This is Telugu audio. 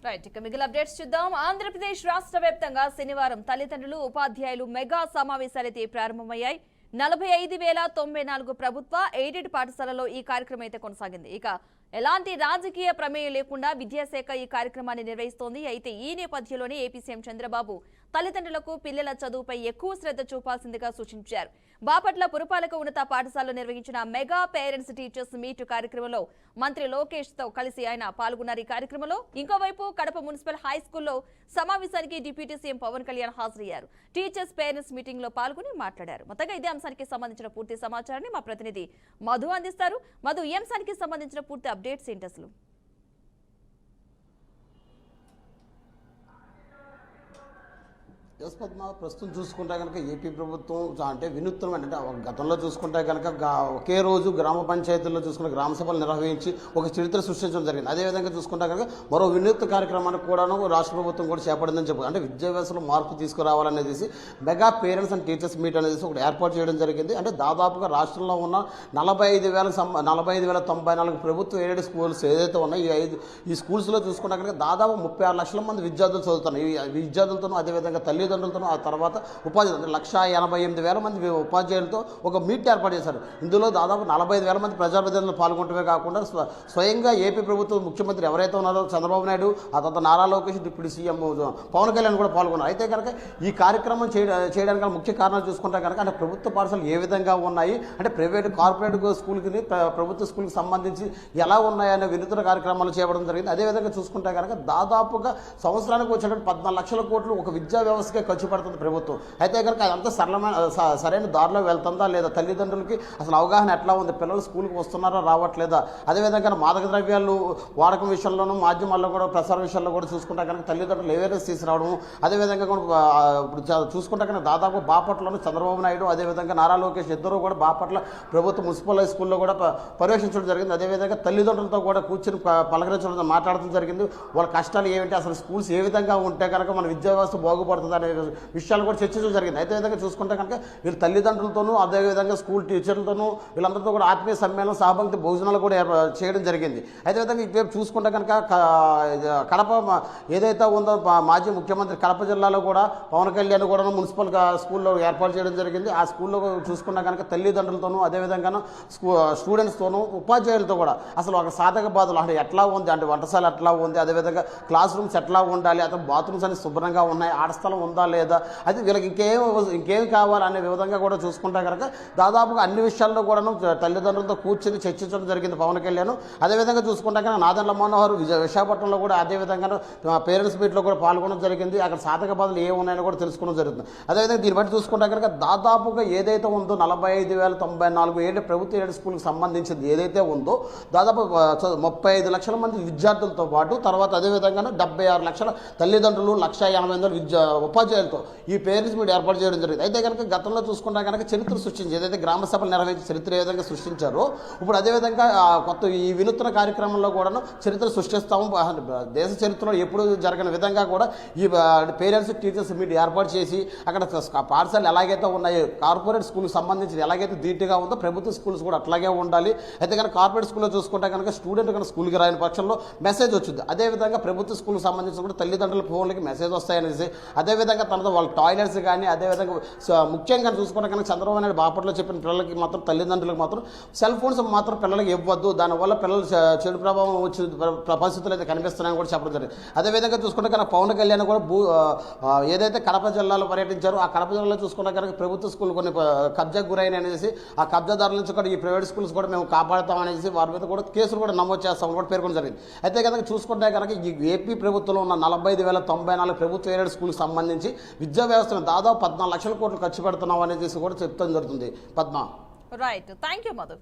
రైట్ ఇక మిగిలిన అప్డేట్స్ చూద్దాం. ఆంధ్రప్రదేశ్ రాష్ట్ర వ్యాప్తంగా శనివారం తల్లిదండ్రులు ఉపాధ్యాయులు మెగా సమావేశాలైతే ప్రారంభమయ్యాయి. 45,094 ప్రభుత్వ ఎయిడెడ్ పాఠశాలలో ఈ కార్యక్రమం అయితే కొనసాగింది. ఇక ఎలాంటి రాజకీయ ప్రమేయం లేకుండా విద్యాశాఖ ఈ కార్యక్రమాన్ని నిర్వహిస్తోంది. అయితే ఈ నేపథ్యంలోనే ఏపీ సీఎం చంద్రబాబు తల్లిదండ్రులకు పిల్లల చదువుపై ఎక్కువ శ్రద్ధ చూపాల్సిందిగా సూచించారు. బాపట్ల పురపాలక ఉన్నత పాఠశాలలో నిర్వహించిన మెగా పేరెంట్స్ టీచర్స్ మీట్ కార్యక్రమంలో మంత్రి లోకేష్ తో కలిసి ఆయన పాల్గొన్నారు. ఈ కార్యక్రమంలో ఇంకోవైపు కడప మున్సిపల్ హై స్కూల్లో సమావేశానికి డిప్యూటీ సీఎం పవన్ కళ్యాణ్ హాజరయ్యారు. టీచర్స్ పేరెంట్స్ మీటింగ్ లో పాల్గొని మాట్లాడారు. మొత్తంగా ఇదే అంశానికి సంబంధించిన పూర్తి సమాచారాన్ని మా ప్రతినిధి మధు అందిస్తారు. మధు, ఈ అంశానికి సంబంధించిన పూర్తి అప్డేట్స్ ఏంటి అసలు? పద్మ, ప్రస్తుతం చూసుకుంటే కనుక ఏపీ ప్రభుత్వం అంటే వినూత్నం అంటే గతంలో చూసుకుంటే కనుక ఒకే రోజు గ్రామ పంచాయతీల్లో చూసుకున్న గ్రామ సభలు నిర్వహించి ఒక చరిత్ర సృష్టించడం జరిగింది. అదేవిధంగా చూసుకుంటే కనుక మరో వినూత్న కార్యక్రమానికి కూడాను రాష్ట్ర ప్రభుత్వం కూడా చేపడిందని చెప్పారు. అంటే విద్యా వ్యవస్థలో మార్పు తీసుకురావాలనేది mega parents and teachers meet అనేది ఒకటి ఏర్పాటు చేయడం జరిగింది. అంటే దాదాపుగా రాష్ట్రంలో ఉన్న 45,094 ప్రభుత్వ ఎయిడెడ్ స్కూల్స్ ఏదైతే ఉన్నాయో ఈ స్కూల్స్లో చూసుకుంటే కనుక దాదాపు 36 లక్షల మంది విద్యార్థులు చదువుతున్నారు. ఈ విద్యార్థులతోనూ అదేవిధంగా తల్లిదండ్రులతో ఆ తర్వాత ఉపాధ్యాయులు 1,88,000 మంది ఉపాధ్యాయులతో ఒక మీట్ ఏర్పాటు చేశారు. ఇందులో దాదాపు 45,000 మంది ప్రజాప్రతినిధులు పాల్గొనడమే కాకుండా స్వయంగా ఏపీ ప్రభుత్వం ముఖ్యమంత్రి ఎవరైతే ఉన్నారో చంద్రబాబు నాయుడు, ఆ తర్వాత నారా లోకేష్, డిప్యూటీ సీఎం పవన్ కళ్యాణ్ కూడా పాల్గొన్నారు. అయితే కనుక ఈ కార్యక్రమం చేయడానికి ముఖ్య కారణాలు చూసుకుంటే కనుక అంటే ప్రభుత్వ పాఠశాలలు ఏ విధంగా ఉన్నాయి, అంటే ప్రైవేట్ కార్పొరేట్ స్కూల్కి ప్రభుత్వ స్కూల్కి సంబంధించి ఎలా ఉన్నాయనే వినూత్న కార్యక్రమాలు చేయడం జరిగింది. అదేవిధంగా చూసుకుంటే కనుక దాదాపుగా సంవత్సరానికి వచ్చేటువంటి 14 లక్షల కోట్లు ఒక విద్యా వ్యవస్థ ఖర్చు పడుతుంది ప్రభుత్వం. అయితే కనుక అదంతా సరైన దారిలో వెళ్తుందా లేదా, తల్లిదండ్రులకి అసలు అవగాహన ఎట్లా ఉంది, పిల్లలు స్కూల్కి వస్తున్నారా రావట్లేదా, అదేవిధంగా మాదక ద్రవ్యాలు వాడకం విషయంలోనూ మాధ్యమాల్లో కూడా ప్రసార విషయాల్లో కూడా చూసుకుంటే కనుక తల్లిదండ్రులు అవేర్నెస్ తీసుకురావడం, అదేవిధంగా ఇప్పుడు చూసుకుంటే కనుక దాదాపు బాపట్లలో చంద్రబాబు నాయుడు అదేవిధంగా నారా లోకేష్ ఇద్దరు కూడా బాపట్ల ప్రభుత్వ మున్సిపల్ హై స్కూల్లో కూడా పర్యవేక్షించడం జరిగింది. అదేవిధంగా తల్లిదండ్రులతో కూడా కూర్చొని పలకరించడం మాట్లాడటం జరిగింది. వాళ్ళ కష్టాలు ఏమిటి, అసలు స్కూల్స్ ఏ విధంగా ఉంటే కనుక మన విద్యా వ్యవస్థ బాగుపడుతుంది అనే విషయాలు కూడా చర్చించడం జరిగింది. అయితే విధంగా చూసుకుంటే కనుక వీళ్ళు తల్లిదండ్రులతోనూ అదేవిధంగా స్కూల్ టీచర్లతోనూ వీళ్ళందరితో కూడా ఆత్మీయ సమ్మేళనం, సహభక్తి భోజనాలు కూడా చేయడం జరిగింది. అయితే విధంగా ఇటువైపు చూసుకుంటే కనుక కడప ఏదైతే ఉందో మాజీ ముఖ్యమంత్రి కడప జిల్లాలో కూడా పవన్ కళ్యాణ్ కూడా మున్సిపల్ స్కూల్లో ఏర్పాటు చేయడం జరిగింది. ఆ స్కూల్లో చూసుకున్నా కనుక తల్లిదండ్రులతోనూ అదేవిధంగా స్టూడెంట్స్తోనూ ఉపాధ్యాయులతో కూడా అసలు ఒక సాధక బాధలు అంటే ఎట్లా ఉంది, అంటే వంటశాల ఎట్లా ఉంది, అదేవిధంగా క్లాస్ రూమ్స్ ఎట్లా ఉండాలి, అతను బాత్రూమ్స్ అన్ని శుభ్రంగా ఉన్నాయి, ఆడస్థలం ఉందా లేదా, అది వీళ్ళకి ఇంకేం కావాలనే విధంగా కూడా చూసుకుంటే కనుక దాదాపుగా అన్ని విషయాల్లో కూడాను తల్లిదండ్రులతో కూర్చొని చర్చించడం జరిగింది పవన్ కళ్యాణ్. అదేవిధంగా చూసుకుంటే కనుక నాదెండ్ల మనోహర్ విశాఖపట్నంలో కూడా అదేవిధంగా పేరెంట్స్ మీట్లో కూడా పాల్గొనడం జరిగింది. అక్కడ సాధక బాధలు ఏమున్నాయని కూడా తెలుసుకోవడం జరుగుతుంది. అదేవిధంగా దీన్ని బట్టి చూసుకుంటే కనుక దాదాపుగా ఏదైతే ఉందో 45,094 ఏడు ప్రభుత్వ ఏడు స్కూల్కి సంబంధించింది ఏదైతే ఉందో దాదాపు 35 లక్షల మంది విద్యార్థులతో పాటు తర్వాత అదేవిధంగా 76 లక్షల తల్లిదండ్రులు 1,80,000 ఉపాధ్యాయులతో ఈ పేరెంట్స్ మీట్ ఏర్పాటు చేయడం జరిగింది. అయితే కనుక గతంలో చూసుకుంటే కనుక చరిత్ర సృష్టించి ఏదైతే గ్రామ సభలు నిర్వహించి చరిత్ర ఏ విధంగా సృష్టించారో ఇప్పుడు అదేవిధంగా కొత్త ఈ వినూత్న కార్యక్రమంలో కూడాను చరిత్ర సృష్టిస్తాము. దేశ చరిత్రలో ఎప్పుడు జరగని విధంగా కూడా ఈ పేరెంట్స్ టీచర్స్ మీట్ ఏర్పాటు చేసి అక్కడ పాఠశాలలు ఎలాగైతే ఉన్నాయో కార్పొరేట్ స్కూల్కి సంబంధించి ఎలాగైతే ధీటుగా ఉందో ప్రభుత్వ స్కూల్స్ కూడా అట్లాగే ఉండాలి. అయితే కనుక కార్పొరేట్ స్కూల్లో చూసుకుంటే కనుక స్టూడెంట్ కనుక స్కూల్కి రాని పక్షంలో మెసేజ్ వచ్చింది. అదేవిధంగా ప్రభుత్వ స్కూల్కి సంబంధించి కూడా తల్లిదండ్రుల ఫోన్లకి మెసేజ్ వస్తాయనేసి అదేవిధంగా తనతో వాళ్ళ టాయిలెట్స్ కానీ అదేవిధంగా ముఖ్యంగా చూసుకుంటే కనుక చంద్రబాబు నాయుడు బాపట్ల చెప్పిన పిల్లలకి మాత్రం తల్లిదండ్రులకు మాత్రం సెల్ ఫోన్స్ మాత్రం పిల్లలకి ఇవ్వద్దు, దానివల్ల పిల్లలు చెడు ప్రభావం వచ్చే పరిస్థితులు అయితే కనిపిస్తున్నాయని కూడా చెప్పడం జరిగింది. అదేవిధంగా చూసుకుంటే కనుక పవన్ కళ్యాణ్ కూడా ఏదైతే కడప జిల్లాలో పర్యటించారో ఆ కడప జిల్లాలో చూసుకుంటే కనుక ప్రభుత్వ స్కూల్ కొన్ని కబ్జాకు గురైన అనేసి ఆ కబ్జాదారుల నుంచి కూడా ఈ ప్రైవేట్ స్కూల్స్ కూడా మేము కాపాడుతామనేసి వారి మీద కూడా కేసులు కూడా నమోదు చేస్తామని కూడా పేర్కొనడం జరిగింది. అయితే కనుక చూసుకుంటే కనుక ఈ ఏపీ ప్రభుత్వంలో ఉన్న 45,094 ప్రభుత్వ ఎయిడెడ్ స్కూల్కి సంబంధించి విద్యా వ్యవస్థను దాదాపు 14 లక్షల కోట్లు ఖర్చు పెడుతున్నాం అనేది కూడా చెప్తాం జరుగుతుంది. Padma. Right, thank you Madhu.